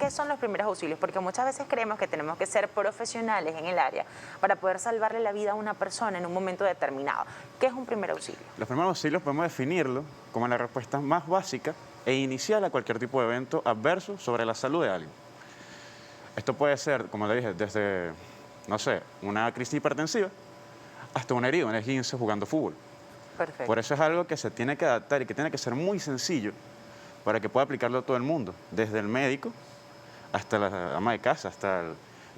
¿qué son los primeros auxilios? Porque muchas veces creemos que tenemos que ser profesionales en el área para poder salvarle la vida a una persona en un momento determinado. ¿Qué es un primer auxilio? Los primeros auxilios podemos definirlo como la respuesta más básica e inicial a cualquier tipo de evento adverso sobre la salud de alguien. Esto puede ser, como le dije, desde, no sé, una crisis hipertensiva hasta una herida, un esguince jugando fútbol. Perfecto. Por eso es algo que se tiene que adaptar y que tiene que ser muy sencillo para que pueda aplicarlo a todo el mundo, desde el médico hasta la ama de casa, hasta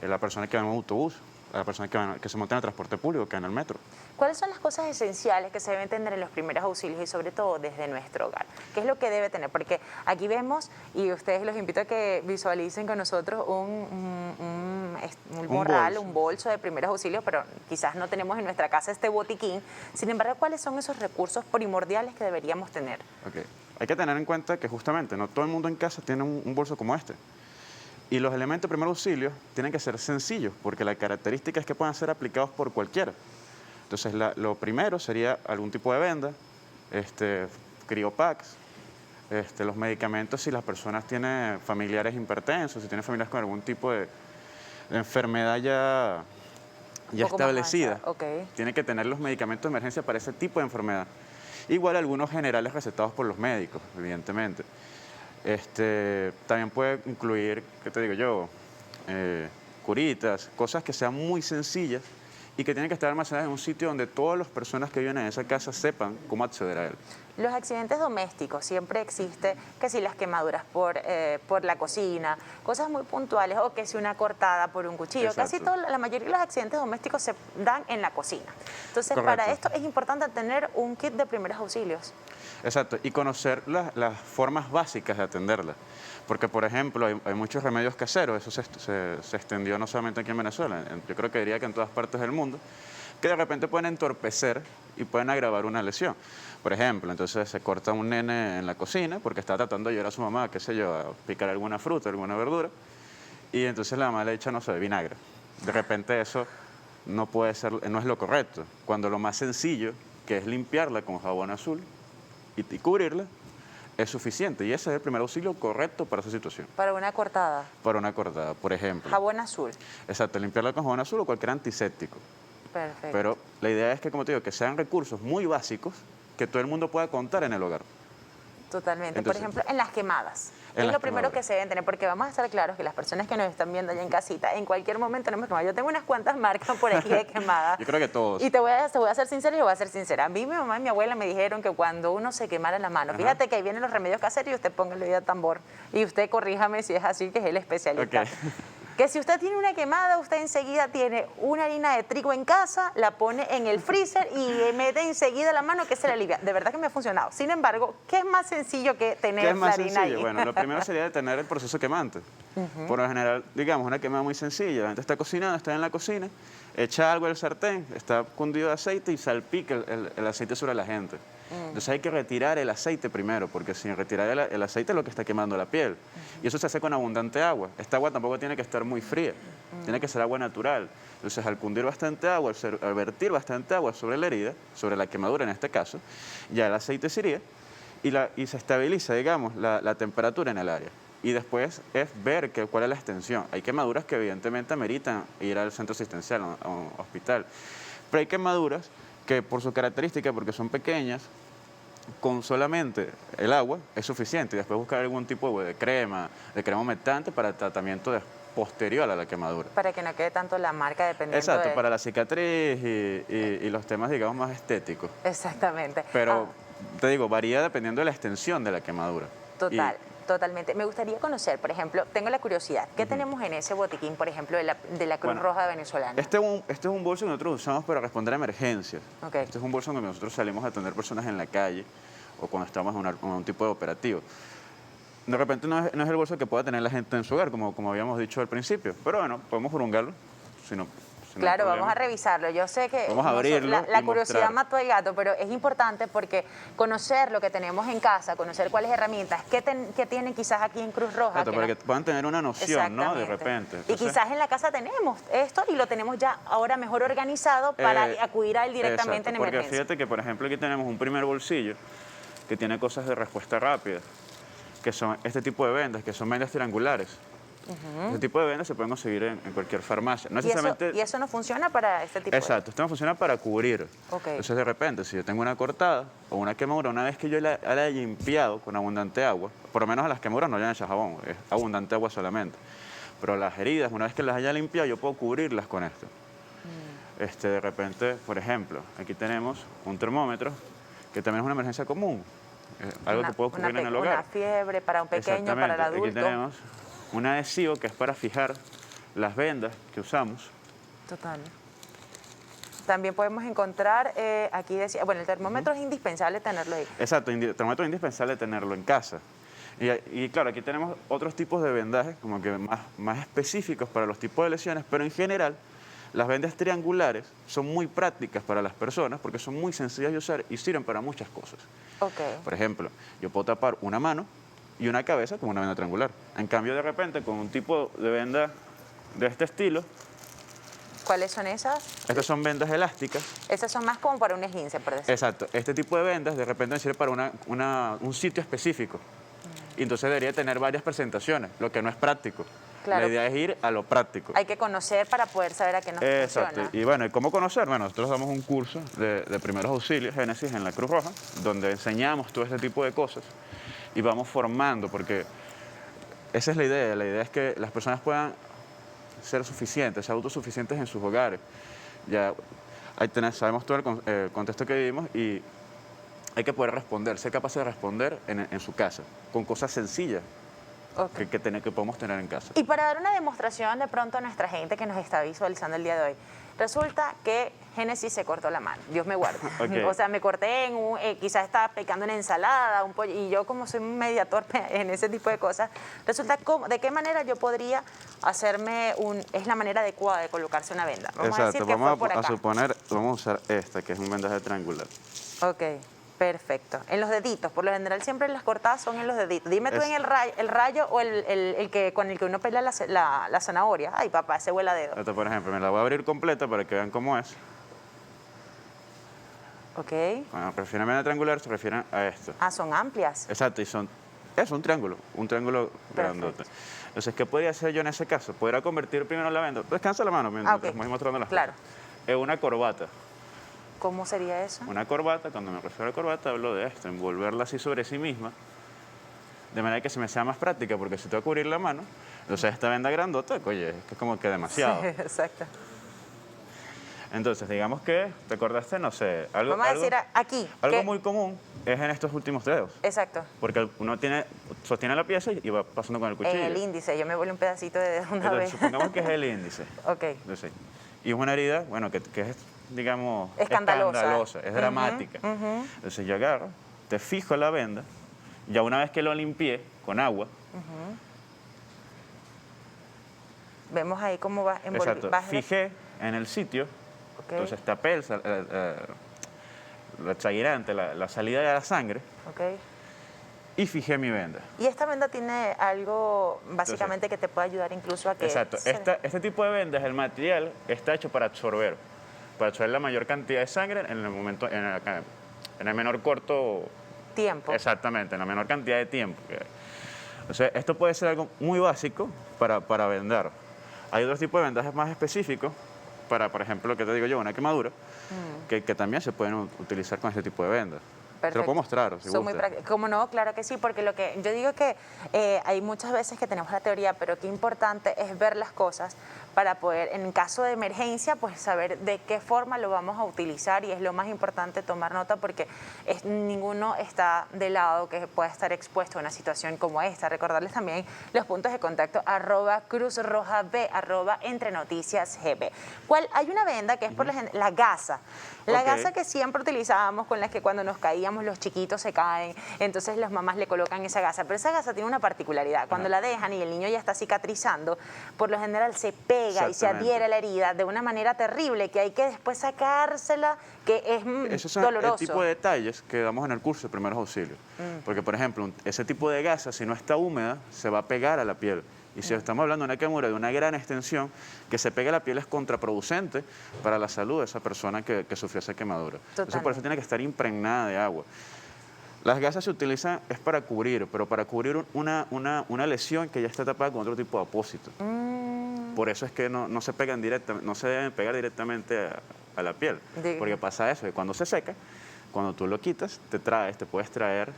la persona que va en un autobús, la persona que se monta en el transporte público, que va en el metro. ¿Cuáles son las cosas esenciales que se deben tener en los primeros auxilios y sobre todo desde nuestro hogar? ¿Qué es lo que debe tener? Porque aquí vemos, y ustedes los invito a que visualicen con nosotros un morral, un bolso de primeros auxilios, pero quizás no tenemos en nuestra casa este botiquín. Sin embargo, ¿cuáles son esos recursos primordiales que deberíamos tener? Okay. Hay que tener en cuenta que justamente no todo el mundo en casa tiene un bolso como este. Y los elementos de primer auxilio tienen que ser sencillos, porque la característica es que puedan ser aplicados por cualquiera. Entonces, lo primero sería algún tipo de venda, criopacks, los medicamentos si las personas tienen familiares hipertensos, si tienen familiares con algún tipo de enfermedad ya establecida. Okay. Tiene que tener los medicamentos de emergencia para ese tipo de enfermedad. Igual algunos generales recetados por los médicos, evidentemente. También puede incluir, ¿qué te digo yo? Curitas, cosas que sean muy sencillas y que tienen que estar almacenadas en un sitio donde todas las personas que viven en esa casa sepan cómo acceder a él. Los accidentes domésticos, siempre existe que si las quemaduras por la cocina, cosas muy puntuales, o que si una cortada por un cuchillo. Exacto. Casi la mayoría de los accidentes domésticos se dan en la cocina. Entonces, Correcto. para esto es importante tener un kit de primeros auxilios. Exacto, y conocer las formas básicas de atenderla. Porque, por ejemplo, hay muchos remedios caseros, eso se extendió no solamente aquí en Venezuela, yo creo que diría que en todas partes del mundo, que de repente pueden entorpecer y pueden agravar una lesión. Por ejemplo, entonces se corta un nene en la cocina porque está tratando de ayudar a su mamá, qué sé yo, a picar alguna fruta, alguna verdura, y entonces la mamá le echa, no sé, vinagre. De repente eso no puede ser, no es lo correcto, cuando lo más sencillo, que es limpiarla con jabón azul y cubrirla, es suficiente. Y ese es el primer auxilio correcto para esa situación. Para una cortada. Para una cortada, por ejemplo. Jabón azul. Exacto, limpiarla con jabón azul o cualquier antiséptico. Perfecto. Pero la idea es que, como te digo, que sean recursos muy básicos que todo el mundo pueda contar en el hogar. Totalmente. Entonces, por ejemplo, en las quemadas. en Es las lo primero quemaduras. que se deben tener, porque vamos a estar claros que las personas que nos están viendo allá en casita, en cualquier momento tenemos quemadas. Yo tengo unas cuantas marcas por aquí de quemadas. Yo creo que todos. Y te voy a ser sincera y yo voy a ser sincera. A mí, mi mamá y mi abuela me dijeron que cuando uno se quemara la mano, fíjate que ahí vienen los remedios caseros y usted ponga el oído al tambor. Y usted corríjame si es así, que es el especialista. Okay. Que si usted tiene una quemada, usted enseguida tiene una harina de trigo en casa, la pone en el freezer y mete enseguida la mano que se le alivia. De verdad que me ha funcionado. Sin embargo, ¿qué es más sencillo que tener ¿Qué es más la harina sencillo? ahí? Bueno, lo primero sería detener el proceso quemante. Por lo general, digamos, una quemada muy sencilla. La gente está cocinando, está en la cocina, echa algo al sartén, está cundido de aceite y salpica el aceite sobre la gente. Entonces hay que retirar el aceite primero, porque sin retirar el aceite es lo que está quemando la piel. Y eso se hace con abundante agua. Esta agua tampoco tiene que estar muy fría, tiene que ser agua natural. Entonces al cundir bastante agua, al vertir bastante agua sobre la herida, sobre la quemadura en este caso, ya el aceite se iría y se estabiliza, digamos, la temperatura en el área. Y después es ver cuál es la extensión. Hay quemaduras que evidentemente ameritan ir al centro asistencial, a un hospital. Pero hay quemaduras que por su característica, porque son pequeñas, con solamente el agua es suficiente. Y después buscar algún tipo de crema humectante para el tratamiento posterior a la quemadura. Para que no quede tanto la marca dependiendo Exacto, para la cicatriz y los temas, digamos, más estéticos. Exactamente. Pero, te digo, varía dependiendo de la extensión de la quemadura. Total. Totalmente. Me gustaría conocer, por ejemplo, tengo la curiosidad, ¿qué tenemos en ese botiquín, por ejemplo, de la Cruz Roja Venezolana? Este es un bolso que nosotros usamos para responder a emergencias. Okay. Este es un bolso donde nosotros salimos a atender personas en la calle o cuando estamos en un tipo de operativo. De repente no es el bolso que pueda tener la gente en su hogar, como habíamos dicho al principio, pero bueno, podemos prolongarlo, si no claro, vamos a revisarlo. Yo sé que vamos a abrirlo la curiosidad mató al gato, pero es importante porque conocer lo que tenemos en casa, conocer cuáles herramientas, qué tienen quizás aquí en Cruz Roja. Claro, para que puedan tener una noción, ¿no? De repente. Entonces, y quizás en la casa tenemos esto y lo tenemos ya ahora mejor organizado para acudir a él directamente en emergencia. Porque fíjate que, por ejemplo, aquí tenemos un primer bolsillo que tiene cosas de respuesta rápida, que son este tipo de vendas, que son vendas triangulares. Ese tipo de vendas se pueden conseguir en cualquier farmacia. No ¿Y eso, necesariamente... y eso no funciona para este tipo Exacto, esto no funciona para cubrir. Ok. Entonces, de repente, si yo tengo una cortada o una quemadura, una vez que yo la haya limpiado con abundante agua, por lo menos a las quemaduras no le han hecho jabón, es abundante agua solamente. Pero las heridas, una vez que las haya limpiado, yo puedo cubrirlas con esto. De repente, por ejemplo, aquí tenemos un termómetro, que también es una emergencia común, algo que puede ocurrir en el hogar. Una fiebre para un pequeño, para el adulto. Aquí tenemos un adhesivo que es para fijar las vendas que usamos. Total. También podemos encontrar, aquí decía, bueno, el termómetro es indispensable tenerlo ahí. Exacto, el termómetro es indispensable tenerlo en casa. Y claro, aquí tenemos otros tipos de vendajes, como que más específicos para los tipos de lesiones, pero en general, las vendas triangulares son muy prácticas para las personas porque son muy sencillas de usar y sirven para muchas cosas. Okay. Por ejemplo, yo puedo tapar una mano y una cabeza con una venda triangular. En cambio, de repente, con un tipo de venda de este estilo... ¿Cuáles son esas? Estas son vendas elásticas. Esas son más como para un esguince, por decirlo. Exacto. Este tipo de vendas de repente sirve para un sitio específico. Y entonces debería tener varias presentaciones, lo que no es práctico. Claro. La idea es ir a lo práctico. Hay que conocer para poder saber a qué nos Exacto. funciona. Y bueno, ¿y cómo conocer? Bueno, nosotros damos un curso de primeros auxilios, Génesis, en la Cruz Roja, donde enseñamos todo este tipo de cosas y vamos formando, porque esa es la idea. La idea es que las personas puedan ser suficientes, ser autosuficientes en sus hogares. Ya sabemos todo el contexto que vivimos y hay que poder responder, ser capaces de responder en su casa, con cosas sencillas. Okay. Que podemos tener en casa. Y para dar una demostración de pronto a nuestra gente que nos está visualizando el día de hoy, resulta que Génesis se cortó la mano, Dios me guarde. Okay. O sea, me corté quizás estaba picando una ensalada, un pollo, y yo como soy un media torpe en ese tipo de cosas, resulta de qué manera yo podría hacerme es la manera adecuada de colocarse una venda. Vamos Exacto, a decir que vamos fue por acá. a suponer, vamos a usar esta, que es un vendaje triangular. Ok. Perfecto. En los deditos, por lo general siempre las cortadas son en los deditos. Dime tú en el rayo o el que con el que uno pela la zanahoria. Ay, papá, ese huele a dedo. Esta, por ejemplo, me la voy a abrir completa para que vean cómo es. Ok. Cuando refieren a venda triangular, se refieren a esto. Ah, son amplias. Exacto, y es un triángulo grandote. Entonces, ¿qué podría hacer yo en ese caso? Podría convertir primero la venda, descansa la mano mientras okay. voy mostrando las claro. cosas. En una corbata. ¿Cómo sería eso? Una corbata, cuando me refiero a corbata, hablo de esto, envolverla así sobre sí misma, de manera que se me sea más práctica, porque si tengo que cubrir la mano, entonces esta venda grandota, oye, es que es como que demasiado. Sí, exacto. Entonces, digamos que te acordaste, no sé, algo... Vamos a decir aquí. Algo muy común es en estos últimos dedos. Exacto. Porque uno sostiene la pieza y va pasando con el cuchillo. En el índice, yo me vuelvo un pedacito de dedo una vez. Supongamos que es el índice. Ok. Entonces, y es una herida, bueno, que es, digamos, escandalosa, es dramática. Entonces yo agarro, te fijo la venda, ya una vez que lo limpié con agua. Vemos ahí cómo va envolviendo. Exacto, fijé en el sitio, entonces tapé la chaguirante, la salida de la sangre. Okay. Y fijé mi venda. Y esta venda tiene algo, básicamente, que te puede ayudar incluso a que... Exacto. Este tipo de vendas, el material está hecho para absorber la mayor cantidad de sangre en el momento, en el menor corto... tiempo. Exactamente, en la menor cantidad de tiempo. O sea, esto puede ser algo muy básico para vendar. Hay otros tipos de vendajes más específicos para, por ejemplo, lo que te digo yo, una quemadura, que también se pueden utilizar con este tipo de vendas. Perfecto. Te lo puedo mostrar, si Son muy gusta. ¿Cómo no? Claro que sí, porque lo que yo digo que hay muchas veces que tenemos la teoría, pero qué importante es ver las cosas para poder, en caso de emergencia, pues saber de qué forma lo vamos a utilizar, y es lo más importante tomar nota, porque ninguno está de lado que pueda estar expuesto a una situación como esta. Recordarles también los puntos de contacto, @CruzRojaB, @EntreNoticiasGB. Hay una venda que es por la gasa. La gasa que siempre utilizábamos, con la que cuando nos caíamos los chiquitos se caen, entonces las mamás le colocan esa gasa. Pero esa gasa tiene una particularidad. Cuando la dejan y el niño ya está cicatrizando, por lo general se pega y se adhiere a la herida de una manera terrible, que hay que después sacársela, que es Esos son doloroso. el tipo de detalles que damos en el curso de primeros auxilios. Porque, por ejemplo, ese tipo de gasa, si no está húmeda, se va a pegar a la piel. Y si estamos hablando de una quemadura de una gran extensión, que se pegue a la piel es contraproducente para la salud de esa persona que sufrió esa quemadura. Entonces, por eso tiene que estar impregnada de agua. Las gasas se utilizan es para cubrir, pero para cubrir una lesión que ya está tapada con otro tipo de apósito. Por eso es que no se pegan no se deben pegar directamente a la piel. Porque pasa eso, que cuando se seca, cuando tú lo quitas, te puedes traer,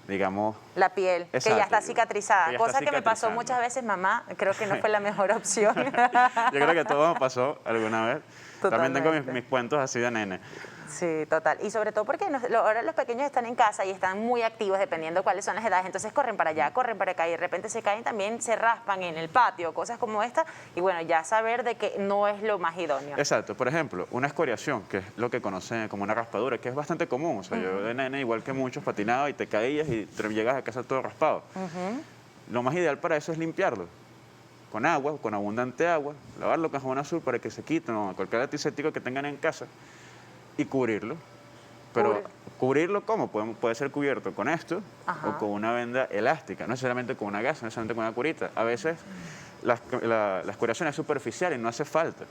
digamos... La piel, que ya está cicatrizada. Cosa que me pasó cicatrizando. muchas veces, mamá, creo que no fue la mejor opción. Yo creo que todo me pasó alguna vez. También tengo Totalmente. mis cuentos así de nene. Sí, total. Y sobre todo porque ahora los pequeños están en casa y están muy activos dependiendo cuáles son las edades. Entonces corren para allá, corren para acá y de repente se caen también, se raspan en el patio, cosas como esta. Y bueno, ya saber de que no es lo más idóneo. Exacto. Por ejemplo, una escoriación, que es lo que conocen como una raspadura, que es bastante común. O sea, yo de nene, igual que muchos, patinaba y te caías y llegas a casa todo raspado. Lo más ideal para eso es limpiarlo. Con agua, con abundante agua, lavarlo con jabón azul para que se quite, ¿no? Cualquier antiséptico que tengan en casa y cubrirlo. Pero cubrirlo, ¿cómo? Puede ser cubierto con esto o con una venda elástica, no necesariamente con una gasa, no necesariamente con una curita. A veces la escoriación es superficial y no hace falta.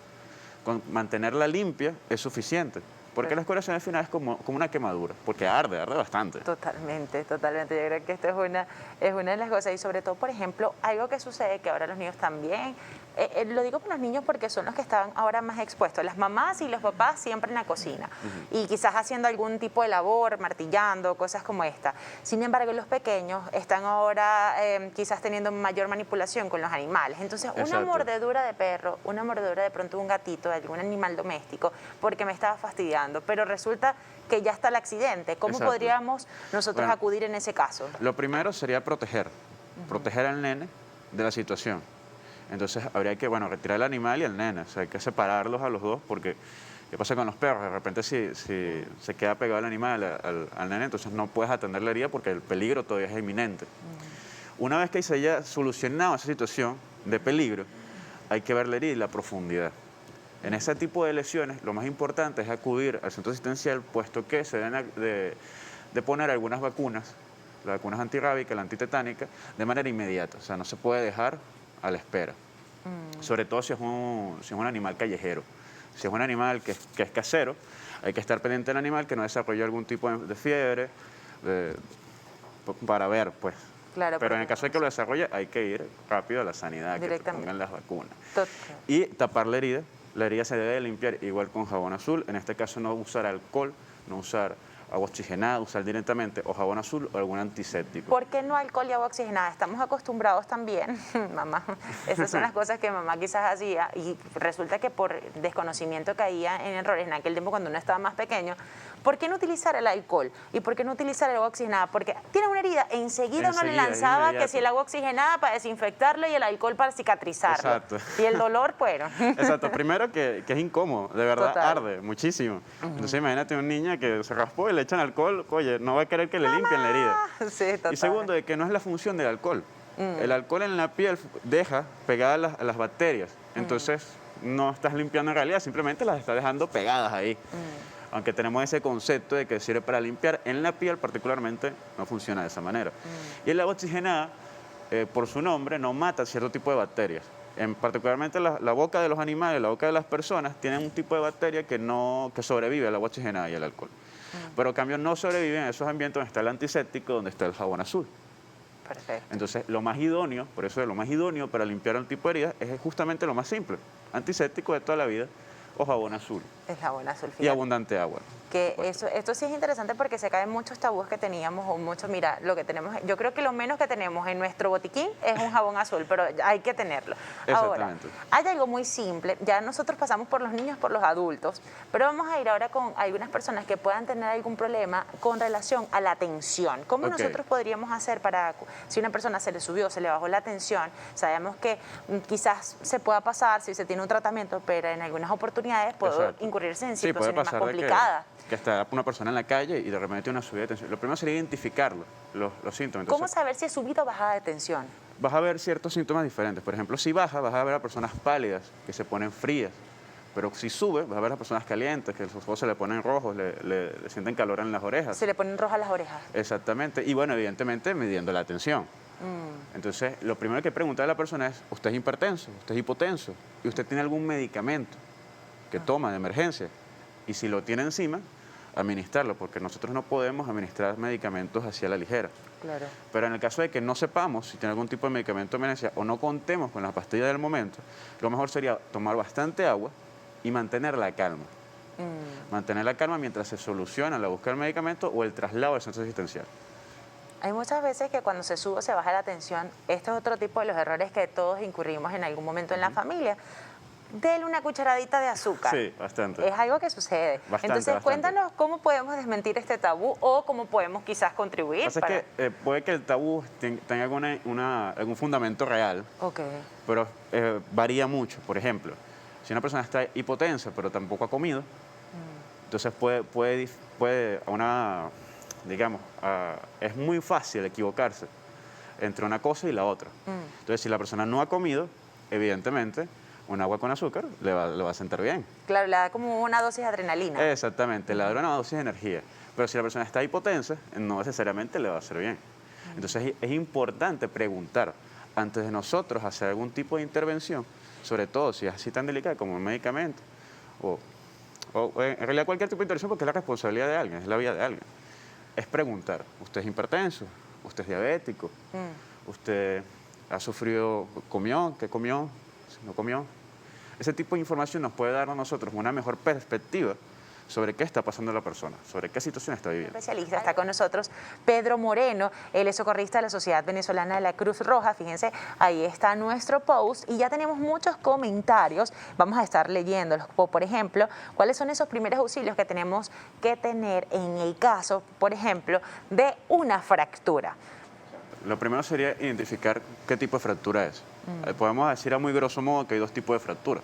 Con mantenerla limpia es suficiente. Porque la escoriación al final es como una quemadura, porque arde bastante. Totalmente, totalmente. Yo creo que esto es una de las cosas. Y sobre todo, por ejemplo, algo que sucede que ahora los niños también, lo digo por los niños porque son los que están ahora más expuestos. Las mamás y los papás siempre en la cocina. Y quizás haciendo algún tipo de labor, martillando, cosas como esta. Sin embargo, los pequeños están ahora quizás teniendo mayor manipulación con los animales. Entonces, una Exacto. mordedura de perro, una mordedura de pronto de un gatito, de algún animal doméstico, porque me estaba fastidiando. Pero resulta que ya está el accidente. ¿Cómo Exacto. podríamos nosotros acudir en ese caso? Lo primero sería proteger al nene de la situación. Entonces habría que, retirar el animal y el nene. O sea, hay que separarlos a los dos porque, ¿qué pasa con los perros? De repente si se queda pegado el animal al nene, entonces no puedes atender la herida porque el peligro todavía es inminente. Una vez que se haya solucionado esa situación de peligro, hay que ver la herida y la profundidad. En ese tipo de lesiones, lo más importante es acudir al centro asistencial, puesto que se deben de poner algunas vacunas, las vacunas antirrábicas, la antitetánica, de manera inmediata. O sea, no se puede dejar a la espera. Sobre todo si es un animal callejero. Si es un animal que es casero, hay que estar pendiente del animal que no desarrolle algún tipo de fiebre, para ver, pues. Claro, pero en el caso de que lo desarrolle, hay que ir rápido a la sanidad, que te pongan las vacunas. Y tapar la herida. La herida se debe limpiar igual con jabón azul. En este caso no usar alcohol, no usar agua oxigenada, usar directamente o jabón azul o algún antiséptico. ¿Por qué no alcohol y agua oxigenada? Estamos acostumbrados también, mamá, esas son las cosas que mamá quizás hacía y resulta que por desconocimiento caía en errores en aquel tiempo cuando uno estaba más pequeño. ¿Por qué no utilizar el alcohol? ¿Y por qué no utilizar el agua oxigenada? Porque tiene una herida e enseguida uno le lanzaba que si el agua oxigenada para desinfectarlo y el alcohol para cicatrizarlo. Exacto. Y el dolor, bueno. Exacto. Primero que es incómodo, de verdad. Total. Arde muchísimo. Entonces imagínate un niño que se raspó y le echan alcohol, oye, no va a querer que le limpien la herida. Sí, total. Y segundo, de que no es la función del alcohol. El alcohol en la piel deja pegadas a las bacterias. Entonces no estás limpiando en realidad, simplemente las estás dejando pegadas ahí. Aunque tenemos ese concepto de que sirve para limpiar, en la piel particularmente no funciona de esa manera. Y el agua oxigenada, por su nombre, no mata cierto tipo de bacterias. Particularmente la boca de los animales, la boca de las personas, tienen un tipo de bacteria que sobrevive al agua oxigenada y al alcohol. Pero en cambio no sobreviven en esos ambientes donde está el antiséptico, donde está el jabón azul. Perfecto. Entonces, lo más idóneo, por eso lo más idóneo para limpiar un tipo de heridas es justamente lo más simple. Antiséptico de toda la vida o jabón azul. Es jabón azul. Y abundante agua. Que esto sí es interesante porque se caen muchos tabúes que teníamos o muchos, mira, lo que tenemos, yo creo que lo menos que tenemos en nuestro botiquín es un jabón azul, pero hay que tenerlo. Ahora, hay algo muy simple, ya nosotros pasamos por los niños, por los adultos, pero vamos a ir ahora con algunas personas que puedan tener algún problema con relación a la tensión. ¿Cómo nosotros podríamos hacer para, si una persona se le subió, se le bajó la tensión, sabemos que quizás se pueda pasar si se tiene un tratamiento, pero en algunas oportunidades puede incurrirse en situaciones más complicadas. Que está una persona en la calle y de repente tiene una subida de tensión. Lo primero sería identificarlo, los síntomas. Entonces, ¿cómo saber si es subida o bajada de tensión? Vas a ver ciertos síntomas diferentes. Por ejemplo, si baja, vas a ver a personas pálidas, que se ponen frías. Pero si sube, vas a ver a personas calientes, que los ojos se le ponen rojos, le sienten calor en las orejas. Se le ponen rojas las orejas. Exactamente. Y bueno, evidentemente, midiendo la tensión. Entonces, lo primero que pregunta a la persona es, ¿usted es hipertenso? ¿Usted es hipotenso? ¿Y usted tiene algún medicamento que toma de emergencia? Y si lo tiene encima, administrarlo, porque nosotros no podemos administrar medicamentos así a la ligera. Claro. Pero en el caso de que no sepamos si tiene algún tipo de medicamento de emergencia o no contemos con la pastilla del momento, lo mejor sería tomar bastante agua y mantener la calma. Mantener la calma mientras se soluciona la búsqueda del medicamento o el traslado al centro asistencial. Hay muchas veces que cuando se sube o se baja la tensión, este es otro tipo de los errores que todos incurrimos en algún momento en la familia. Dele una cucharadita de azúcar. Sí, bastante. Es algo que sucede. Bastante, Entonces, bastante. cuéntanos cómo podemos desmentir este tabú o cómo podemos quizás contribuir. Lo que pasa es que puede que el tabú tenga algún fundamento real, Ok. pero varía mucho. Por ejemplo, si una persona está hipotensa pero tampoco ha comido, entonces es muy fácil equivocarse entre una cosa y la otra. Entonces, si la persona no ha comido, evidentemente, un agua con azúcar le va a sentar bien. Claro, le da como una dosis de adrenalina. Exactamente, le da una dosis de energía. Pero si la persona está hipotensa, no necesariamente le va a hacer bien. Entonces, es importante preguntar antes de nosotros hacer algún tipo de intervención, sobre todo si es así tan delicada como un medicamento o en realidad cualquier tipo de intervención, porque es la responsabilidad de alguien, es la vida de alguien. Es preguntar, ¿usted es hipertenso? ¿Usted es diabético? ¿Usted ha sufrido, comió? ¿Qué comió? ¿No comió? Ese tipo de información nos puede dar a nosotros una mejor perspectiva sobre qué está pasando la persona, sobre qué situación está viviendo. Especialista está con nosotros Pedro Moreno, él es socorrista de la Sociedad Venezolana de la Cruz Roja. Fíjense, ahí está nuestro post y ya tenemos muchos comentarios, vamos a estar leyéndolos. Por ejemplo, ¿cuáles son esos primeros auxilios que tenemos que tener en el caso, por ejemplo, de una fractura? Lo primero sería identificar qué tipo de fractura es. Podemos decir a muy grosso modo que hay dos tipos de fracturas,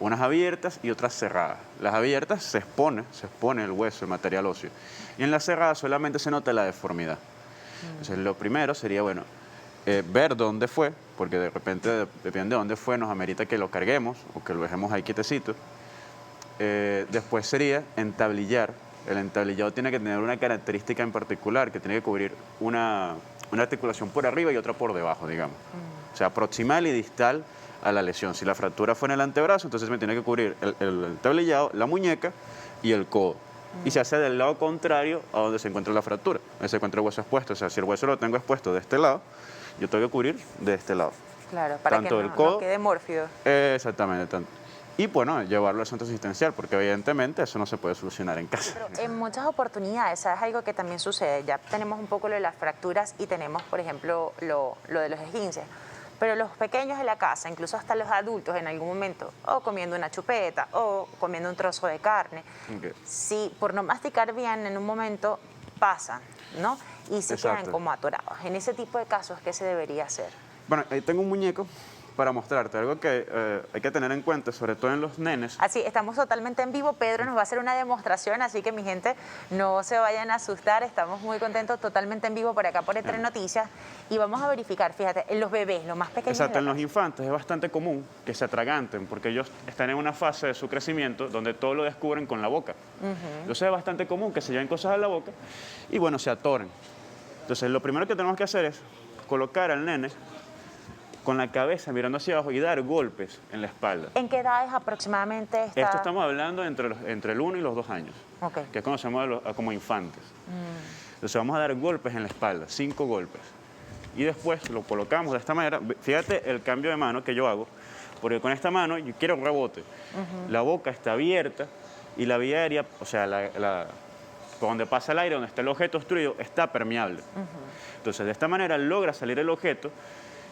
unas abiertas y otras cerradas. Las abiertas se expone el hueso, el material óseo, y en las cerradas solamente se nota la deformidad. Entonces, lo primero sería, ver dónde fue, porque de repente, depende de dónde fue, nos amerita que lo carguemos o que lo dejemos ahí quietecito. Después sería entablillar. El entablillado tiene que tener una característica en particular, que tiene que cubrir una articulación por arriba y otra por debajo, digamos. O sea, proximal y distal a la lesión. Si la fractura fue en el antebrazo, entonces me tiene que cubrir el tablillado, la muñeca y el codo. Y se hace del lado contrario a donde se encuentra la fractura, donde se encuentra el hueso expuesto. O sea, si el hueso lo tengo expuesto de este lado, yo tengo que cubrir de este lado. Claro, para tanto que el codo, no quede mórfido. Exactamente, tanto. Y bueno, llevarlo al centro asistencial, porque evidentemente eso no se puede solucionar en casa. Pero en muchas oportunidades, ¿sabes algo que también sucede? Ya tenemos un poco lo de las fracturas y tenemos, por ejemplo, lo de los esguinces. Pero los pequeños de la casa, incluso hasta los adultos en algún momento, o comiendo una chupeta, o comiendo un trozo de carne, si por no masticar bien en un momento pasan, ¿no? Y se quedan como atorados. En ese tipo de casos, ¿qué se debería hacer? Bueno, ahí tengo un muñeco para mostrarte algo que hay que tener en cuenta, sobre todo en los nenes. Así, estamos totalmente en vivo. Pedro nos va a hacer una demostración, así que mi gente, no se vayan a asustar. Estamos muy contentos, totalmente en vivo por acá por Entre Noticias. Y vamos a verificar, fíjate, en los bebés, los más pequeños. Exacto, en los infantes es bastante común que se atraganten, porque ellos están en una fase de su crecimiento donde todo lo descubren con la boca. Entonces es bastante común que se lleven cosas a la boca y bueno, se atoren. Entonces lo primero que tenemos que hacer es colocar al nene con la cabeza mirando hacia abajo y dar golpes en la espalda. ¿En qué edades aproximadamente está? Esto estamos hablando entre el 1 y los 2 años, que conocemos como infantes. Entonces vamos a dar golpes en la espalda, 5 golpes. Y después lo colocamos de esta manera. Fíjate el cambio de mano que yo hago, porque con esta mano yo quiero un rebote. La boca está abierta y la vía aérea, o sea, por donde pasa el aire, donde está el objeto obstruido, está permeable. Entonces de esta manera logra salir el objeto.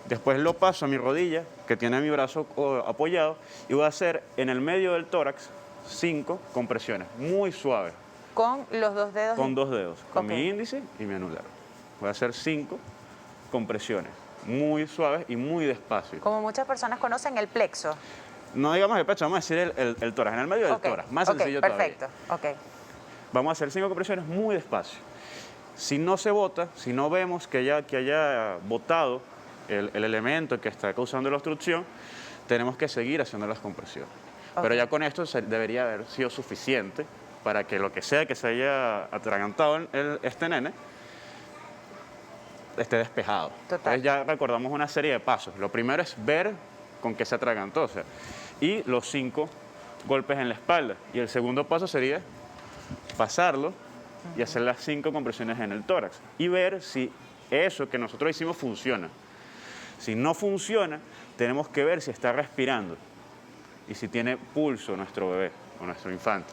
Después lo paso a mi rodilla, que tiene mi brazo apoyado, y voy a hacer en el medio del tórax 5 compresiones, muy suaves. ¿Con los 2 dedos? Con 2 dedos, con mi índice y mi anular. Voy a hacer 5 compresiones, muy suaves y muy despacio. Como muchas personas conocen el plexo. No digamos el pecho, vamos a decir el tórax, en el medio del tórax, más sencillo perfecto. todavía. Vamos a hacer 5 compresiones muy despacio. Si no se bota, si no vemos que haya botado el elemento que está causando la obstrucción, tenemos que seguir haciendo las compresiones. Pero ya con esto debería haber sido suficiente para que lo que sea que se haya atragantado este nene esté despejado. Entonces ya recordamos una serie de pasos. Lo primero es ver con qué se atragantó, y los 5 golpes en la espalda. Y el segundo paso sería pasarlo y hacer las 5 compresiones en el tórax y ver si eso que nosotros hicimos funciona. Si no funciona, tenemos que ver si está respirando y si tiene pulso nuestro bebé o nuestro infante.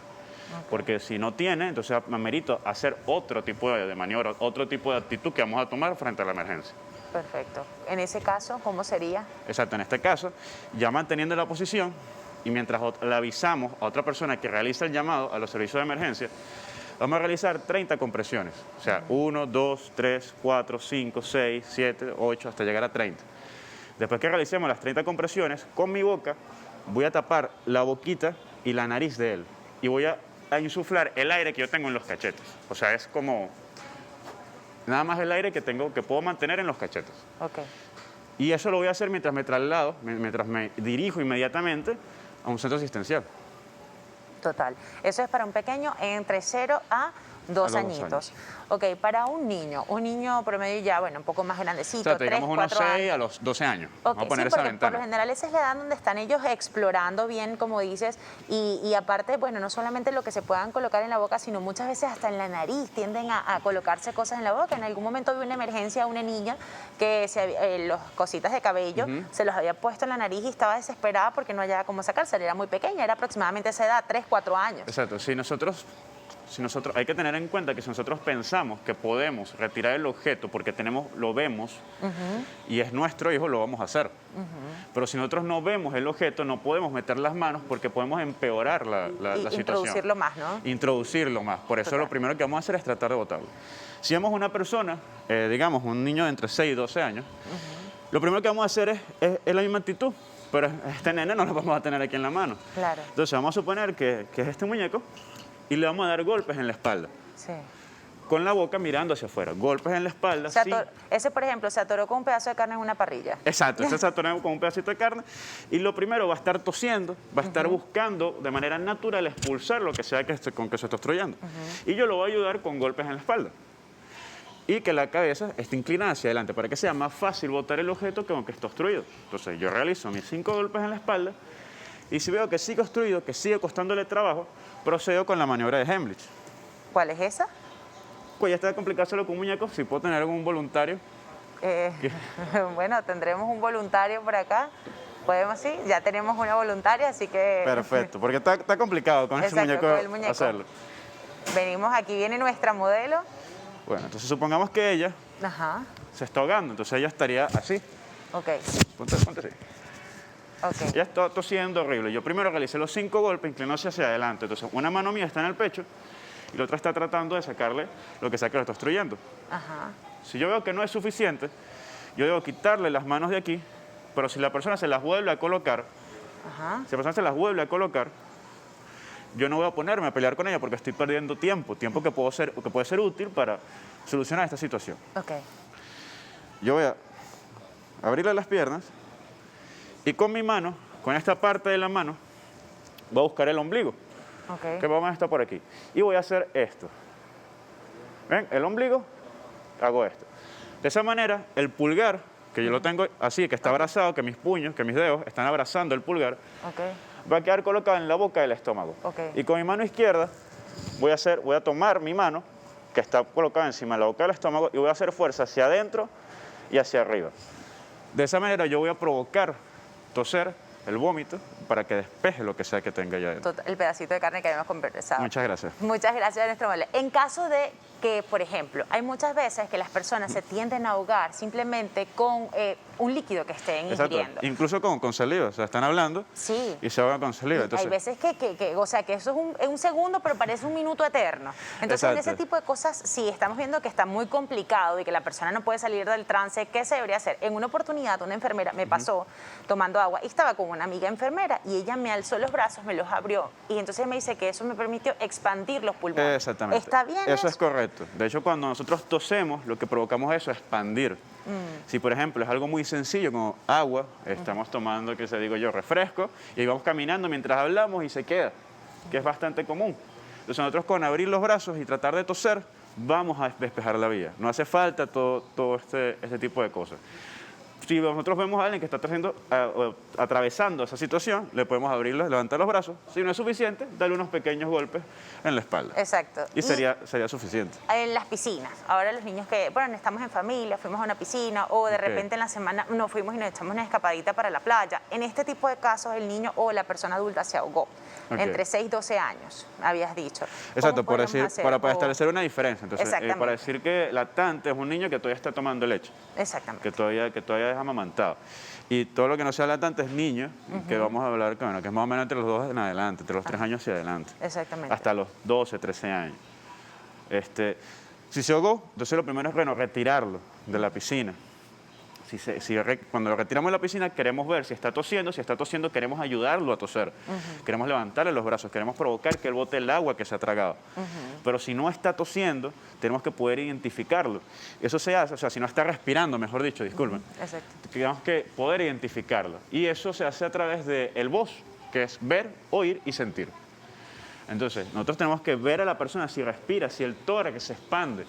Porque si no tiene, entonces amerito hacer otro tipo de maniobra, otro tipo de actitud que vamos a tomar frente a la emergencia. Perfecto. En ese caso, ¿cómo sería? Exacto, en este caso, ya manteniendo la posición y mientras le avisamos a otra persona que realiza el llamado a los servicios de emergencia, vamos a realizar 30 compresiones. O sea, 1, 2, 3, 4, 5, 6, 7, 8, hasta llegar a 30. Después que realicemos las 30 compresiones, con mi boca voy a tapar la boquita y la nariz de él. Y voy a insuflar el aire que yo tengo en los cachetes. O sea, es como nada más el aire que puedo mantener en los cachetes. Ok. Y eso lo voy a hacer mientras me traslado, mientras me dirijo inmediatamente a un centro asistencial. Total. Eso es para un pequeño entre 0 a 2 A los 2 añitos. años. Ok, para un niño promedio ya, bueno, un poco más grandecito, O sea, 3, digamos unos 4 6 años. a los 12 años. Ok, Vamos a poner sí, esa porque por lo ventana. general esa es la edad donde están ellos explorando bien, como dices, y aparte, bueno, no solamente lo que se puedan colocar en la boca, sino muchas veces hasta en la nariz tienden a colocarse cosas en la boca. En algún momento vi una emergencia a una niña que los cositas de cabello se los había puesto en la nariz y estaba desesperada porque no hallaba cómo sacarse, era muy pequeña, era aproximadamente esa edad, 3, 4 años. Exacto, si nosotros hay que tener en cuenta que si nosotros pensamos que podemos retirar el objeto porque lo vemos y es nuestro hijo, lo vamos a hacer. Pero si nosotros no vemos el objeto, no podemos meter las manos porque podemos empeorar la situación. Introducirlo más, ¿no? Introducirlo más. Por eso lo primero que vamos a hacer es tratar de botarlo. Si vemos una persona, digamos un niño de entre 6 y 12 años, lo primero que vamos a hacer es la misma actitud. Pero este nene no lo vamos a tener aquí en la mano. Claro. Entonces vamos a suponer que es este muñeco y le vamos a dar golpes en la espalda. Sí. Con la boca mirando hacia afuera. Golpes en la espalda. Ese, por ejemplo, se atoró con un pedazo de carne en una parrilla. Exacto, este se atoró con un pedacito de carne y lo primero va a estar tosiendo, va a estar buscando de manera natural expulsar lo que sea con que se está obstruyendo. Y yo lo voy a ayudar con golpes en la espalda. Y que la cabeza esté inclinada hacia adelante para que sea más fácil botar el objeto que aunque esté obstruido. Entonces yo realizo mis 5 golpes en la espalda y si veo que sigue obstruido, que sigue costándole trabajo, procedo con la maniobra de Heimlich. ¿Cuál es esa? Pues ya está complicárselo con un muñeco, si puedo tener algún voluntario. Bueno, tendremos un voluntario por acá. Podemos, sí, ya tenemos una voluntaria, así que... Perfecto, porque está complicado con ese Exacto, muñeco, con el muñeco. hacerlo. Venimos, aquí viene nuestra modelo. Bueno, entonces supongamos que ella Ajá, se está ahogando, entonces ella estaría así. ok, Ponte así. ok. Ella está tosiendo horrible. Yo primero realicé los 5 golpes, inclinándose hacia adelante. Entonces una mano mía está en el pecho y la otra está tratando de sacarle lo que sea que lo está obstruyendo. Ajá, Si yo veo que no es suficiente, yo debo quitarle las manos de aquí, pero si la persona se las vuelve a colocar, ajá. si la persona se las vuelve a colocar, yo no voy a ponerme a pelear con ella porque estoy perdiendo tiempo que puede ser útil para solucionar esta situación. Ok, Yo voy a abrirle las piernas y con mi mano, con esta parte de la mano, voy a buscar el ombligo, que ok. vamos a estar por aquí. Y voy a hacer esto. ¿Ven? El ombligo, hago esto. De esa manera, el pulgar, que yo lo tengo así, que está abrazado, que mis puños, que mis dedos están abrazando el pulgar, Ok, va a quedar colocado en la boca del estómago. Ok. Y con mi mano izquierda voy a tomar mi mano, que está colocada encima de la boca del estómago, y voy a hacer fuerza hacia adentro y hacia arriba. De esa manera yo voy a provocar toser, el vómito, para que despeje lo que sea que tenga allá adentro. el pedacito de carne que habíamos conversado. Muchas gracias. Muchas gracias a nuestro modelo. En caso de que, por ejemplo, hay muchas veces que las personas se tienden a ahogar simplemente con un líquido que estén Exacto. ingiriendo. Incluso con saliva, o sea, están hablando Sí. y se ahogan con saliva. Entonces, Hay veces o sea, que eso es un segundo, pero parece un minuto eterno. Entonces, en ese Exacto. tipo de cosas, sí, estamos viendo que está muy complicado y que la persona no puede salir del trance. ¿Qué se debería hacer? En una oportunidad, una enfermera me pasó tomando agua y estaba con una amiga enfermera y ella me alzó los brazos, me los abrió y entonces me dice que eso me permitió expandir los pulmones. Exactamente. ¿Está bien Eso es correcto. De hecho, cuando nosotros tosemos, lo que provocamos es expandir. Si, por ejemplo, es algo muy sencillo como agua, estamos tomando, que se digo yo, refresco, y ahí vamos caminando mientras hablamos y se queda, que es bastante común. Entonces nosotros con abrir los brazos y tratar de toser, vamos a despejar la vía. No hace falta todo este tipo de cosas. si nosotros vemos a alguien que está atravesando esa situación, le podemos abrirlo, levantar los brazos. Si no es suficiente, darle unos pequeños golpes en la espalda. Exacto. Y sería suficiente. En las piscinas, ahora los niños que, bueno, estamos en familia, fuimos a una piscina o de repente en la semana nos fuimos y nos echamos una escapadita para la playa. En este tipo de casos, el niño o la persona adulta se ahogó. Entre 6 y 12 años, habías dicho. Exacto, para establecer una diferencia. Entonces, para decir que lactante es un niño que todavía está tomando leche. Exactamente. Que todavía es amamantado. Y todo lo que no sea lactante es niño, que vamos a hablar, que es más o menos entre los 2 en adelante, entre los 3 años hacia adelante. Exactamente. Hasta los 12, 13 años. Si se ahogó, entonces lo primero es, bueno, retirarlo de la piscina. Cuando lo retiramos de la piscina queremos ver si está tosiendo queremos ayudarlo a toser, queremos levantarle los brazos, queremos provocar que él bote el agua que se ha tragado. Pero si no está tosiendo, tenemos que poder identificarlo. Eso se hace, o sea, si no está respirando, mejor dicho, disculpen, tenemos que poder identificarlo. Y eso se hace a través del voz, que es ver, oír y sentir. Entonces, nosotros tenemos que ver a la persona si respira, si el tórax se expande.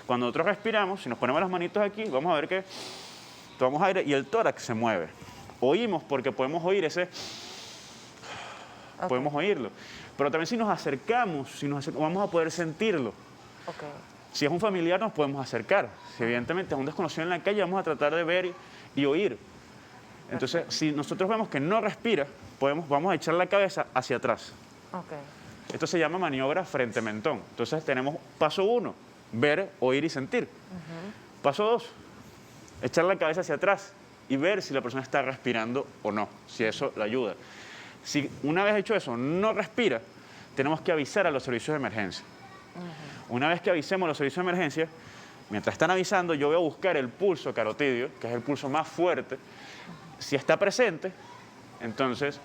Cuando nosotros respiramos, si nos ponemos las manitos aquí, vamos a ver que tomamos aire y el tórax se mueve. Oímos porque podemos oír podemos oírlo. Pero también si nos acercamos, vamos a poder sentirlo. Si es un familiar nos podemos acercar. Si evidentemente es un desconocido en la calle, vamos a tratar de ver y oír. Entonces, si nosotros vemos que no respira, vamos a echar la cabeza hacia atrás. Esto se llama maniobra frente mentón. Entonces tenemos paso 1, ver, oír y sentir. Paso 2, echar la cabeza hacia atrás y ver si la persona está respirando o no, si eso le ayuda. Si una vez hecho eso no respira, tenemos que avisar a los servicios de emergencia. Una vez que avisemos a los servicios de emergencia, mientras están avisando, yo voy a buscar el pulso carotidio, que es el pulso más fuerte. Si está presente, entonces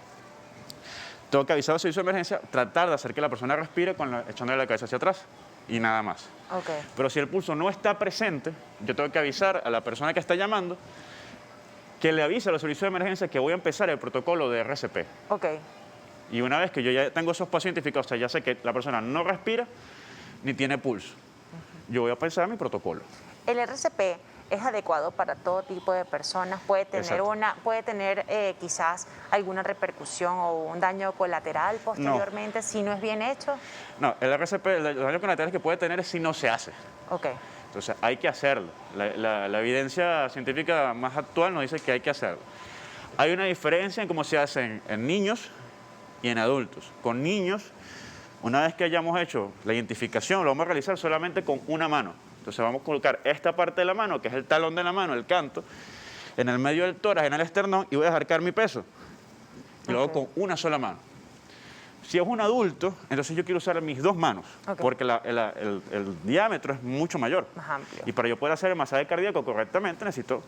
tengo que avisar a los servicios de emergencia, tratar de hacer que la persona respire echándole la cabeza hacia atrás y nada más. Pero si el pulso no está presente, yo tengo que avisar a la persona que está llamando que le avise a los servicios de emergencia que voy a empezar el protocolo de RCP. Y una vez que yo ya tengo esos pasos identificados, o sea, ya sé que la persona no respira ni tiene pulso, yo voy a pensar mi protocolo. El RCP es adecuado para todo tipo de personas, puede tener quizás alguna repercusión o un daño colateral posteriormente si no es bien hecho. No, el RCP, los daños colaterales que puede tener es si no se hace. Entonces hay que hacerlo. La evidencia científica más actual nos dice que hay que hacerlo. Hay una diferencia en cómo se hace en niños y en adultos. Con niños, una vez que hayamos hecho la identificación, lo vamos a realizar solamente con una mano. Entonces vamos a colocar esta parte de la mano, que es el talón de la mano, el canto, en el medio del tórax, en el esternón, y voy a dejar caer mi peso. Y lo hago con una sola mano. Si es un adulto, entonces yo quiero usar mis 2 manos, porque el diámetro es mucho mayor. Más amplio. Y para yo poder hacer el masaje cardíaco correctamente necesito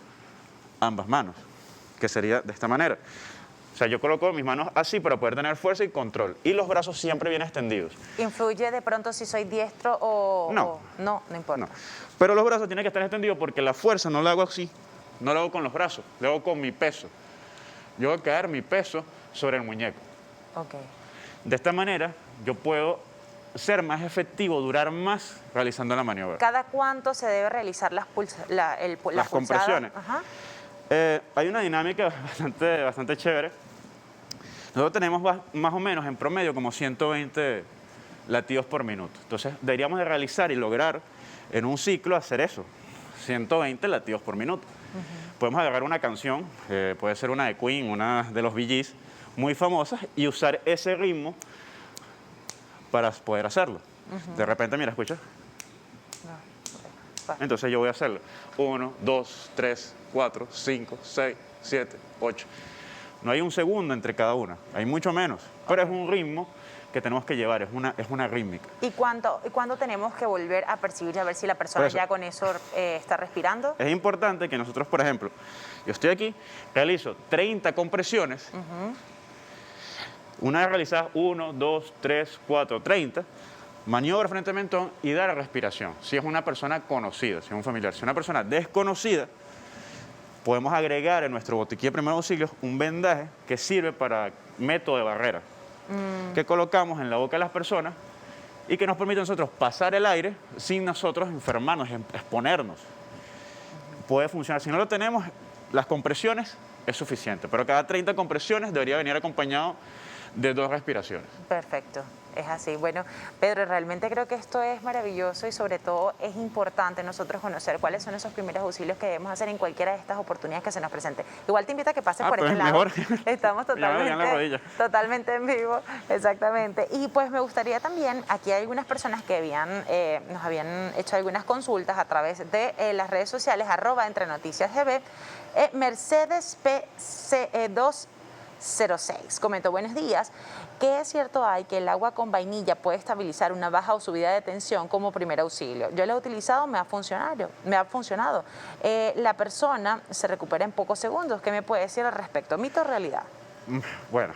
ambas manos, que sería de esta manera. O sea, yo coloco mis manos así para poder tener fuerza y control. Y los brazos siempre bien extendidos. ¿Influye de pronto si soy diestro o...? No. No importa. No. Pero los brazos tienen que estar extendidos porque la fuerza no la hago así, no la hago con los brazos, la hago con mi peso. Yo voy a caer mi peso sobre el muñeco. De esta manera, yo puedo ser más efectivo, durar más realizando la maniobra. ¿Cada cuánto se debe realizar las compresiones? Hay una dinámica bastante chévere. Nosotros tenemos más o menos en promedio como 120 latidos por minuto. Entonces deberíamos de realizar y lograr en un ciclo hacer eso, 120 latidos por minuto. Podemos agarrar una canción, puede ser una de Queen, una de los Bee Gees, muy famosas, y usar ese ritmo para poder hacerlo. De repente, mira, escucha. Entonces yo voy a hacerlo. 1, 2, 3, 4, 5, 6, 7, 8. No hay un segundo entre cada una, hay mucho menos, pero es un ritmo que tenemos que llevar, es una rítmica. ¿Y cuándo tenemos que volver a percibir, a ver si la persona ya con eso está respirando? Es importante que nosotros, por ejemplo, yo estoy aquí, realizo 30 compresiones, una vez realizadas 1, 2, 3, 4, 30, maniobra frente al mentón y dar respiración. Si es una persona conocida, si es un familiar. Si es una persona desconocida, podemos agregar en nuestro botiquín de primeros auxilios un vendaje que sirve para método de barrera, que colocamos en la boca de las personas y que nos permite a nosotros pasar el aire sin nosotros enfermarnos, exponernos. Puede funcionar. Si no lo tenemos, las compresiones es suficiente, pero cada 30 compresiones debería venir acompañado de 2 respiraciones. Perfecto, es así. Bueno, Pedro, realmente creo que esto es maravilloso y sobre todo es importante nosotros conocer cuáles son esos primeros auxilios que debemos hacer en cualquiera de estas oportunidades que se nos presente. Igual te invito a que pases por pues este lado. mejor. Estamos Ya me dolían las rodillas. totalmente en vivo, exactamente. Y pues me gustaría también, aquí hay algunas personas que nos habían hecho algunas consultas a través de las redes sociales, @entrenoticiasgb, Mercedes PC2 06. Comento, buenos días. ¿Qué es cierto hay que el agua con vainilla puede estabilizar una baja o subida de tensión como primer auxilio? Yo lo he utilizado, me ha funcionado. La persona se recupera en pocos segundos. ¿Qué me puede decir al respecto? ¿Mito o realidad? Bueno,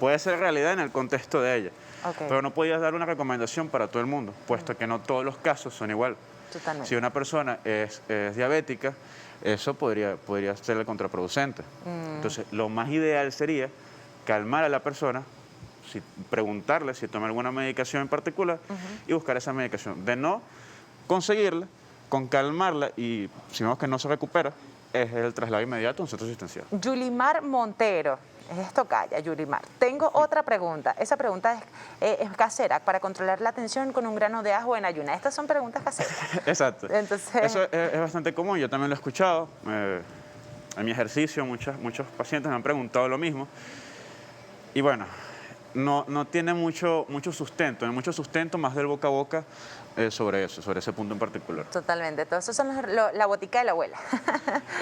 puede ser realidad en el contexto de ella, Okay. pero no podías dar una recomendación para todo el mundo, puesto que no todos los casos son igual. Totalmente. Si una persona es diabética, eso podría ser contraproducente. Entonces, lo más ideal sería calmar a la persona, preguntarle si toma alguna medicación en particular y buscar esa medicación. De no conseguirla, con calmarla y si vemos que no se recupera, es el traslado inmediato a un centro asistencial. Yulimar Montero. Es esto, calla, Yulimar. Tengo otra pregunta. Esa pregunta es casera, para controlar la tensión con un grano de ajo en ayuna. Estas son preguntas caseras. Exacto. Entonces, eso es bastante común, yo también lo he escuchado. En mi ejercicio muchos pacientes me han preguntado lo mismo. Y bueno, no tiene mucho sustento, hay mucho sustento más del boca a boca sobre ese punto en particular. totalmente. Todo eso son la botica de la abuela.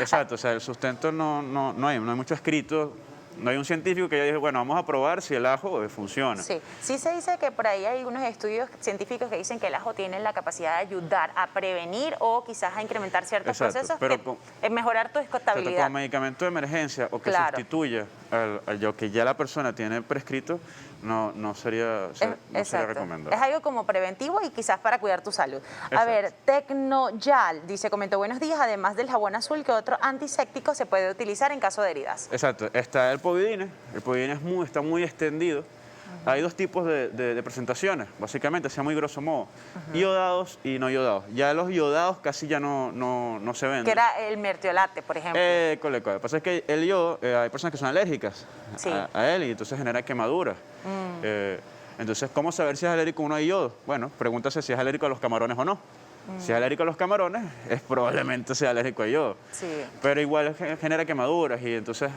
Exacto, o sea, el sustento no hay mucho escrito. No hay un científico que ya dice, bueno, vamos a probar si el ajo funciona. Sí, sí se dice que por ahí hay algunos estudios científicos que dicen que el ajo tiene la capacidad de ayudar a prevenir o quizás a incrementar ciertos Exacto, procesos, pero mejorar tu Como estabilidad. medicamento de emergencia o que Claro. sustituya al lo que ya la persona tiene prescrito, no sería Exacto. recomendable. Es algo como preventivo y quizás para cuidar tu salud. A Exacto. ver, Tecnoyal dice, comentó, buenos días, además del jabón azul, ¿qué otro antiséptico se puede utilizar en caso de heridas? Exacto, está el povidine está muy extendido. Hay 2 tipos de presentaciones, básicamente, sea muy grosso modo, iodados y no iodados. Ya los iodados casi ya no se venden. Que era el mertiolate, por ejemplo. Lo que pasa es que el yodo, hay personas que son alérgicas Sí. a él y entonces genera quemaduras. Entonces, ¿cómo saber si es alérgico uno a yodo? Bueno, pregúntase si es alérgico a los camarones o no. Si es alérgico a los camarones, probablemente sea alérgico a yodo. Sí, Pero igual genera quemaduras y entonces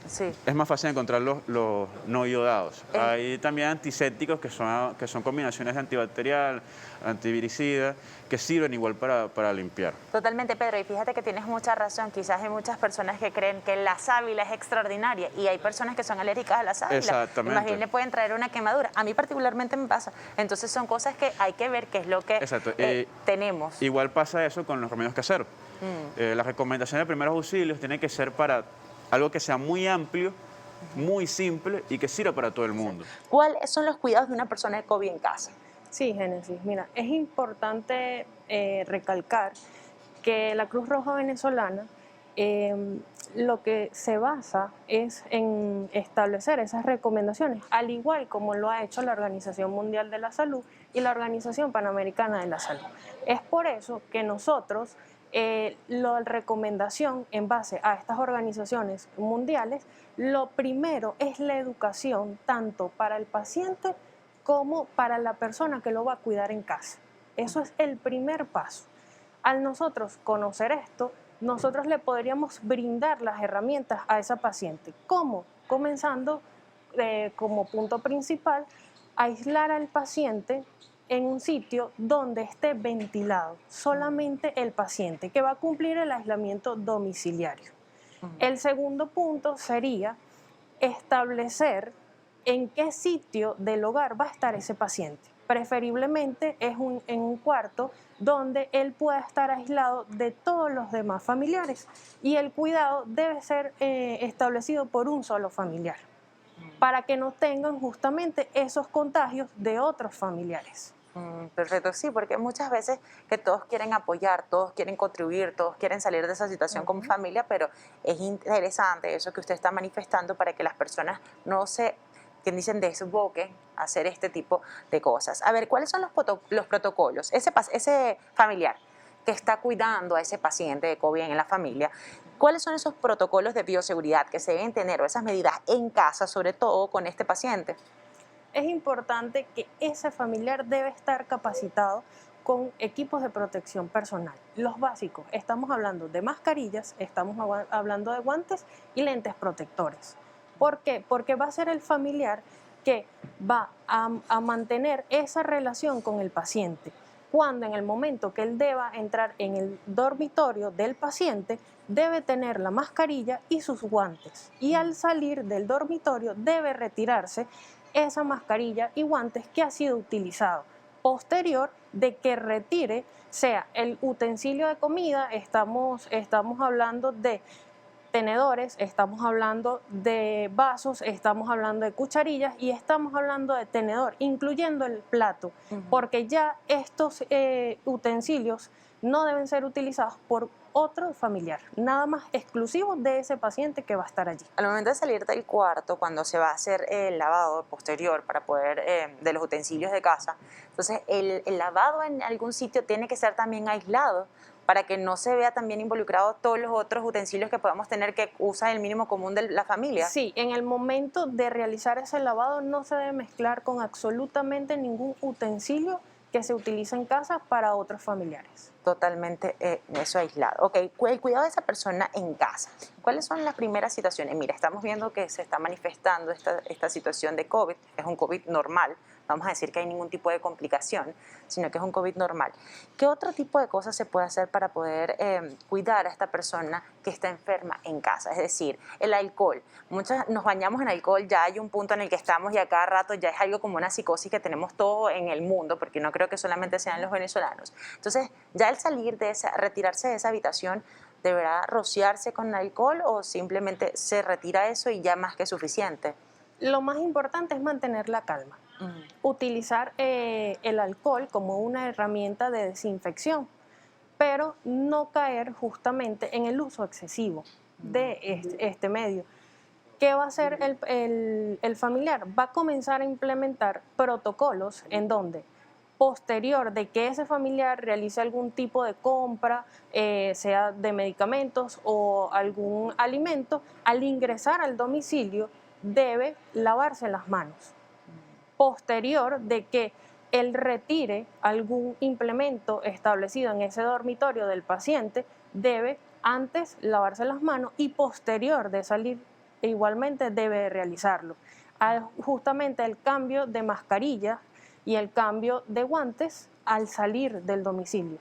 sí. es más fácil encontrar los no iodados. Hay también antisépticos que son combinaciones de antibacterial, antiviricida, que sirven igual para limpiar. Totalmente, Pedro, y fíjate que tienes mucha razón. Quizás hay muchas personas que creen que la sábila es extraordinaria y hay personas que son alérgicas a la sábila. Exactamente. Y más bien le pueden traer una quemadura. A mí particularmente me pasa. Entonces son cosas que hay que ver qué es lo que Exacto. tenemos. Igual pasa eso con los remedios caseros. Las recomendaciones de primeros auxilios tienen que ser para algo que sea muy amplio, muy simple y que sirva para todo el mundo. ¿Cuáles son los cuidados de una persona de COVID en casa? Sí, Génesis. Mira, es importante recalcar que la Cruz Roja Venezolana lo que se basa es en establecer esas recomendaciones, al igual como lo ha hecho la Organización Mundial de la Salud y la Organización Panamericana de la Salud. Es por eso que nosotros, la recomendación en base a estas organizaciones mundiales, lo primero es la educación tanto para el paciente como para la persona que lo va a cuidar en casa. Eso es el primer paso. Al nosotros conocer esto, nosotros le podríamos brindar las herramientas a esa paciente. ¿Cómo? Comenzando como punto principal, aislar al paciente en un sitio donde esté ventilado, solamente el paciente, que va a cumplir el aislamiento domiciliario. El segundo punto sería establecer en qué sitio del hogar va a estar ese paciente. Preferiblemente es en un cuarto donde él pueda estar aislado de todos los demás familiares y el cuidado debe ser establecido por un solo familiar para que no tengan justamente esos contagios de otros familiares. Perfecto, sí, porque muchas veces que todos quieren apoyar, todos quieren contribuir, todos quieren salir de esa situación como familia, pero es interesante eso que usted está manifestando para que las personas no se, quien dicen, desboquen a hacer este tipo de cosas. A ver, ¿cuáles son los protocolos? Ese familiar que está cuidando a ese paciente de COVID en la familia, ¿cuáles son esos protocolos de bioseguridad que se deben tener o esas medidas en casa, sobre todo con este paciente? Es importante que ese familiar debe estar capacitado con equipos de protección personal. Los básicos, estamos hablando de mascarillas, estamos hablando de guantes y lentes protectores. ¿Por qué? Porque va a ser el familiar que va a mantener esa relación con el paciente. Cuando en el momento que él deba entrar en el dormitorio del paciente, debe tener la mascarilla y sus guantes. Y al salir del dormitorio debe retirarse esa mascarilla y guantes que ha sido utilizado. Posterior de que retire, sea el utensilio de comida, estamos hablando de tenedores, estamos hablando de vasos, estamos hablando de cucharillas y estamos hablando de tenedor, incluyendo el plato, porque ya estos utensilios no deben ser utilizados por otro familiar, nada más exclusivo de ese paciente que va a estar allí. Al momento de salir del cuarto, cuando se va a hacer el lavado posterior para poder de los utensilios de casa, entonces el lavado en algún sitio tiene que ser también aislado para que no se vea también involucrado todos los otros utensilios que podamos tener que usan el mínimo común de la familia. Sí, en el momento de realizar ese lavado no se debe mezclar con absolutamente ningún utensilio que se utiliza en casa para otros familiares. Totalmente eso aislado. Ok, el cuidado de esa persona en casa. ¿Cuáles son las primeras situaciones? Mira, estamos viendo que se está manifestando esta situación de COVID, es un COVID normal, vamos a decir que hay ningún tipo de complicación, sino que es un COVID normal. ¿Qué otro tipo de cosas se puede hacer para poder cuidar a esta persona que está enferma en casa? Es decir, el alcohol. Muchos nos bañamos en alcohol, ya hay un punto en el que estamos y a cada rato ya es algo como una psicosis que tenemos todo en el mundo, porque no creo que solamente sean los venezolanos. Entonces, ya al salir de retirarse de esa habitación, ¿deberá rociarse con alcohol o simplemente se retira eso y ya más que suficiente? Lo más importante es mantener la calma. Utilizar el alcohol como una herramienta de desinfección, pero no caer justamente en el uso excesivo de este medio. ¿Qué va a hacer el familiar? Va a comenzar a implementar protocolos en donde posterior de que ese familiar realice algún tipo de compra, sea de medicamentos o algún alimento, al ingresar al domicilio debe lavarse las manos. Posterior de que él retire algún implemento establecido en ese dormitorio del paciente, debe antes lavarse las manos y posterior de salir igualmente debe realizarlo. Justamente el cambio de mascarilla y el cambio de guantes al salir del domicilio.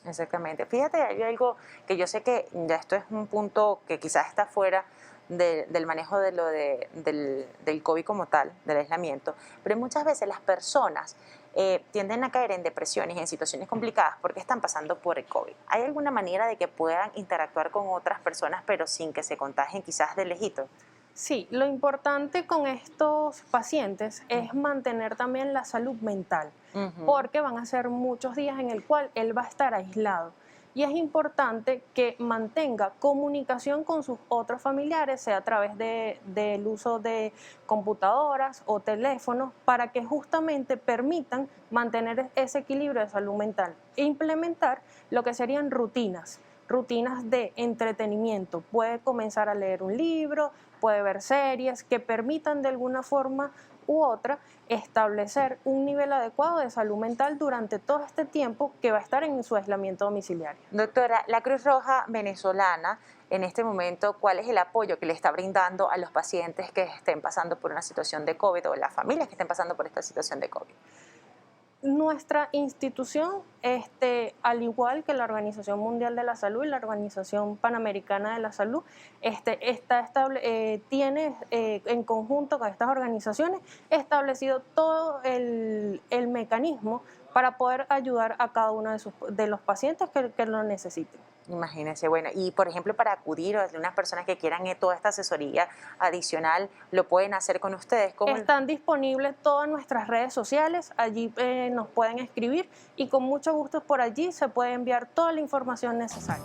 Exactamente. Fíjate, hay algo que yo sé que ya esto es un punto que quizás está fuera del manejo de del COVID como tal, del aislamiento, pero muchas veces las personas tienden a caer en depresiones y en situaciones complicadas porque están pasando por el COVID. ¿Hay alguna manera de que puedan interactuar con otras personas pero sin que se contagien quizás de lejito? Sí, lo importante con estos pacientes es mantener también la salud mental, porque van a ser muchos días en el cual él va a estar aislado. Y es importante que mantenga comunicación con sus otros familiares, sea a través del uso de computadoras o teléfonos, para que justamente permitan mantener ese equilibrio de salud mental e implementar lo que serían rutinas de entretenimiento. Puede comenzar a leer un libro, puede ver series que permitan de alguna forma u otra establecer un nivel adecuado de salud mental durante todo este tiempo que va a estar en su aislamiento domiciliario. Doctora, la Cruz Roja venezolana, en este momento, ¿cuál es el apoyo que le está brindando a los pacientes que estén pasando por una situación de COVID o las familias que estén pasando por esta situación de COVID? Nuestra institución, al igual que la Organización Mundial de la Salud y la Organización Panamericana de la Salud, tiene en conjunto con estas organizaciones establecido todo el mecanismo para poder ayudar a cada uno de los pacientes que lo necesiten. Imagínense, bueno, y por ejemplo para acudir a unas personas que quieran toda esta asesoría adicional, ¿lo pueden hacer con ustedes? Están disponibles todas nuestras redes sociales, allí nos pueden escribir y con mucho gusto por allí se puede enviar toda la información necesaria.